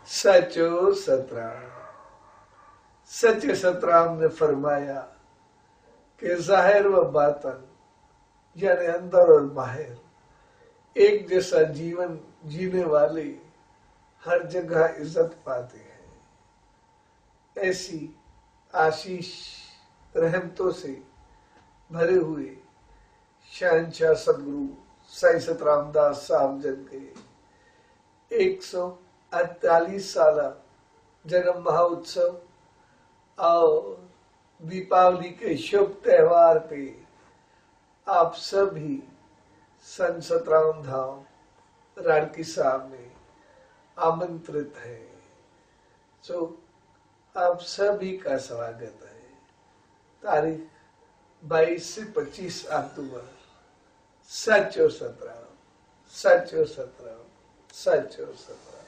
सचो सतराम। सच सतराम ने फरमाया कि जाहिर व बातन यानी अंदर और बाहर एक जैसा जीवन जीने वाले हर जगह इज्जत पाते हैं। ऐसी आशीष रहमतों से भरे हुए शहंशाह सदगुरु साईं सतराम दास साहब जन के 148 साला जन्म महोत्सव और दीपावली के शुभ त्योहार पे आप सभी संत सतराम धाम राड़की साहब में आमंत्रित है। सो आप सभी का स्वागत है। तारीख 22 से 25 अक्टूबर। सचो सतराम, सचो सतराम, सचो सतराम।